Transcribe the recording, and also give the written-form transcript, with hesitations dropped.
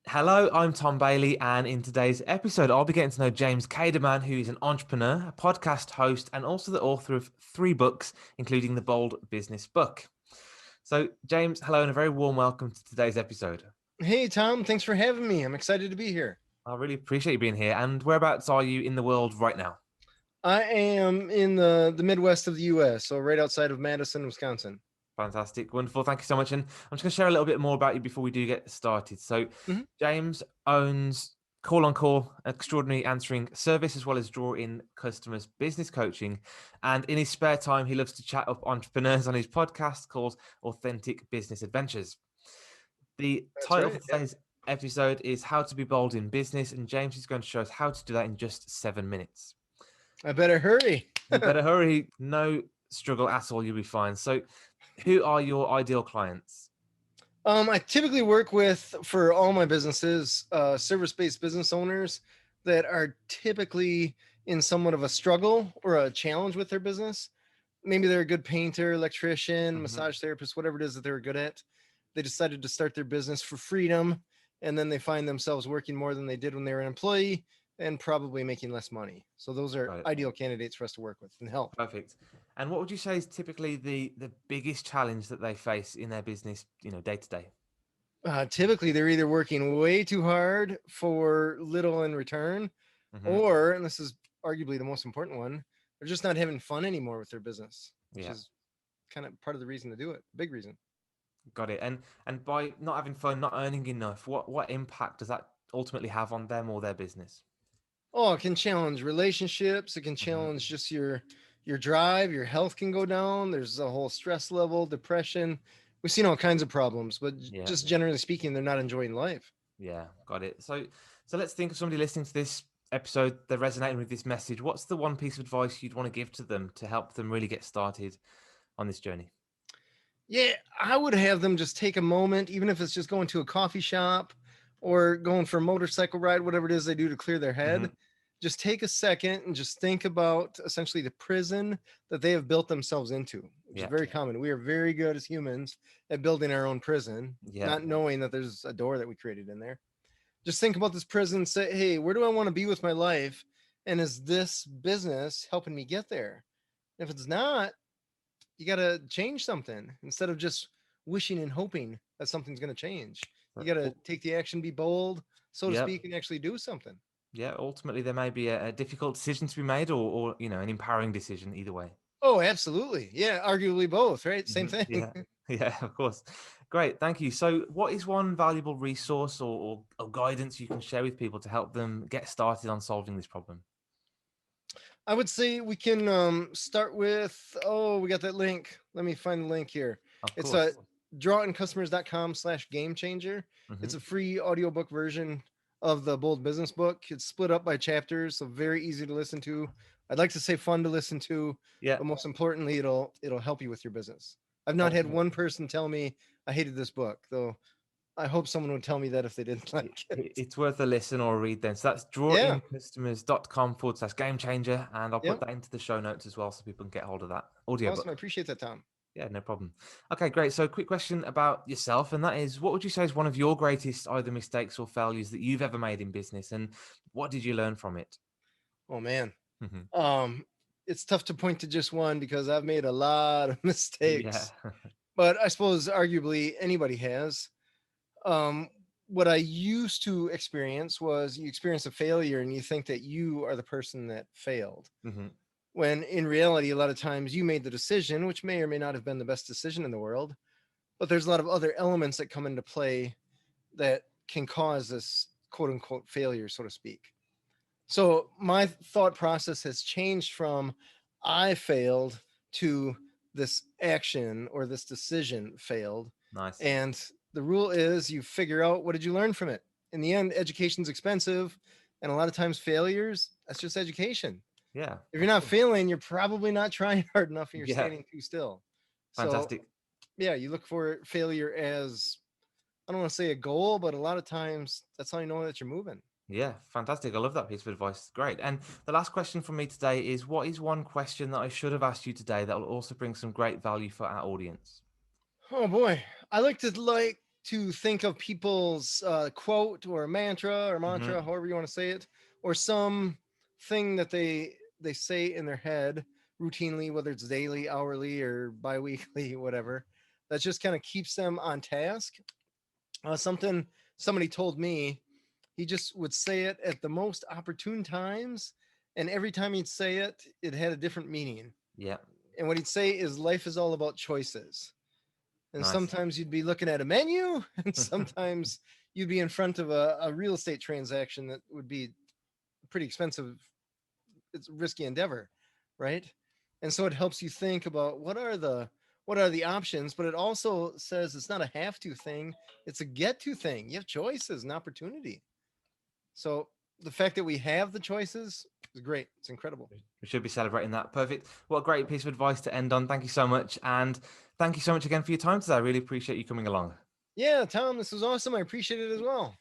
Hello, I'm Tom Bailey, and in today's episode, I'll be getting to know James Kademan, who is an entrepreneur, a podcast host, and also the author of 3 books, including the Bold Business book. So, James, hello, and a very warm welcome to today's episode. Hey, Tom, thanks for having me. I'm excited to be here. I really appreciate you being here. And whereabouts are you in the world right now? I am in the Midwest of the US, so right outside of Madison, Wisconsin. Fantastic, wonderful. Thank you so much. And I'm just going to share a little bit more about you before we do get started. So, Mhm. James owns Call on Call, extraordinary answering service, as well as draw in customers' business coaching. And in his spare time, he loves to chat up entrepreneurs on his podcast called Authentic Business Adventures. The That's title for right. Yeah. today's episode is How to Be Bold in Business. And James is going to show us how to do that in just 7 minutes. I better hurry. You better hurry. No struggle at all. You'll be fine. So, who are your ideal clients? I typically work with, for all my businesses, service-based business owners that are typically in somewhat of a struggle or a challenge with their business. Maybe they're a good painter, electrician, Mhm. massage therapist, whatever it is that they're good at. They decided to start their business for freedom, and then they find themselves working more than they did when they were an employee and probably making less money. So those are Got it. ideal candidates for us to work with and help. Perfect. And what would you say is typically the biggest challenge that they face in their business, day to day? Typically, they're either working way too hard for little in return, Hmm. or, and this is arguably the most important one, they're just not having fun anymore with their business, which Yeah, is kind of part of the reason to do it. Big reason. got it. And by not having fun, not earning enough, what impact does that ultimately have on them or their business? Oh, it can challenge relationships. It can Hmm. challenge just your drive. Your health can go down. There's a whole stress level, depression. We've seen all kinds of problems, but Yeah, just generally speaking, they're not enjoying life. yeah, got it. So let's think of somebody listening to this episode, they're resonating with this message. What's the one piece of advice you'd want to give to them to help them really get started on this journey? Yeah, I would have them just take a moment, even if it's just going to a coffee shop or going for a motorcycle ride, whatever it is they do to clear their Hmm. head. Just take a second and just think about essentially the prison that they have built themselves into, which is Yeah, very common. We are very good as humans at building our own prison, yeah, not knowing that there's a door that we created in there. Just think about this prison, say, hey, where do I want to be with my life? And is this business helping me get there? If it's not, you got to change something instead of just wishing and hoping that something's going to change. You got to Well, take the action, be bold, so to yeah. speak, and actually do something. Yeah, ultimately there may be a difficult decision to be made or an empowering decision either way. Oh, absolutely. Yeah, arguably both, right? Same thing. Yeah, yeah, of course. Great, thank you. So, what is one valuable resource or guidance you can share with people to help them get started on solving this problem? I would say we can start with, oh, we got that link. Let me find the link here. Of It's course. drawincustomers.com/game changer. Hmm. It's a free audiobook version of the Bold Business book. It's split up by chapters, so very easy to listen to. I'd like to say fun to listen to, Yeah, but most importantly, it'll help you with your business. I've not had excellent. one person tell me I hated this book, though I hope someone would tell me that if they didn't like it. It's worth a listen or a read then. So that's Yeah. drawincustomers.com/game changer. And I'll put Yep. that into the show notes as well so people can get hold of that audiobook. Awesome. I appreciate that, Tom. Yeah, no problem. Okay, great. So, quick question about yourself, and that is, what would you say is one of your greatest either mistakes or failures that you've ever made in business, and what did you learn from it? Oh man. Hmm. Um, it's tough to point to just one because I've made a lot of Yeah. mistakes, but I suppose arguably anybody has. Um, what I used to experience was you experience a failure and you think that you are the person that failed. Hmm. When in reality, a lot of times you made the decision, which may or may not have been the best decision in the world, but there's a lot of other elements that come into play that can cause this quote unquote failure, so to speak. So my thought process has changed from I failed to this action or this decision failed. Nice. And the rule is you figure out what did you learn from it. In the end, education's expensive. And a lot of times failures, that's just education. Yeah, If you're of not course. failing, you're probably not trying hard enough and you're Yeah, standing too still. So fantastic. yeah, you look for failure as, I don't want to say a goal, but a lot of times that's how you know that you're moving. Yeah, fantastic. I love that piece of advice. Great. And the last question from me today is, what is one question that I should have asked you today that will also bring some great value for our audience? Oh boy, I like to think of people's quote or mantra or Hmm. mantra, however you want to say it, or some thing that they say in their head routinely, whether it's daily, hourly, or biweekly, whatever, that just kind of keeps them on task. Something somebody told me, he just would say it at the most opportune times, and every time he'd say it, it had a different meaning. Yeah. And what he'd say is, life is all about choices. And Nice. sometimes you'd be looking at a menu, and sometimes you'd be in front of a real estate transaction that would be pretty expensive. It's a risky endeavor, right? And so it helps you think about what are the options, but it also says it's not a have to thing, it's a get to thing. You have choices and opportunity. So the fact that we have the choices is great. It's incredible. We should be celebrating that. Perfect. What a great piece of advice to end on. Thank you so much. And thank you so much again for your time today. I really appreciate you coming along. Yeah, Tom, this was awesome. I appreciate it as well.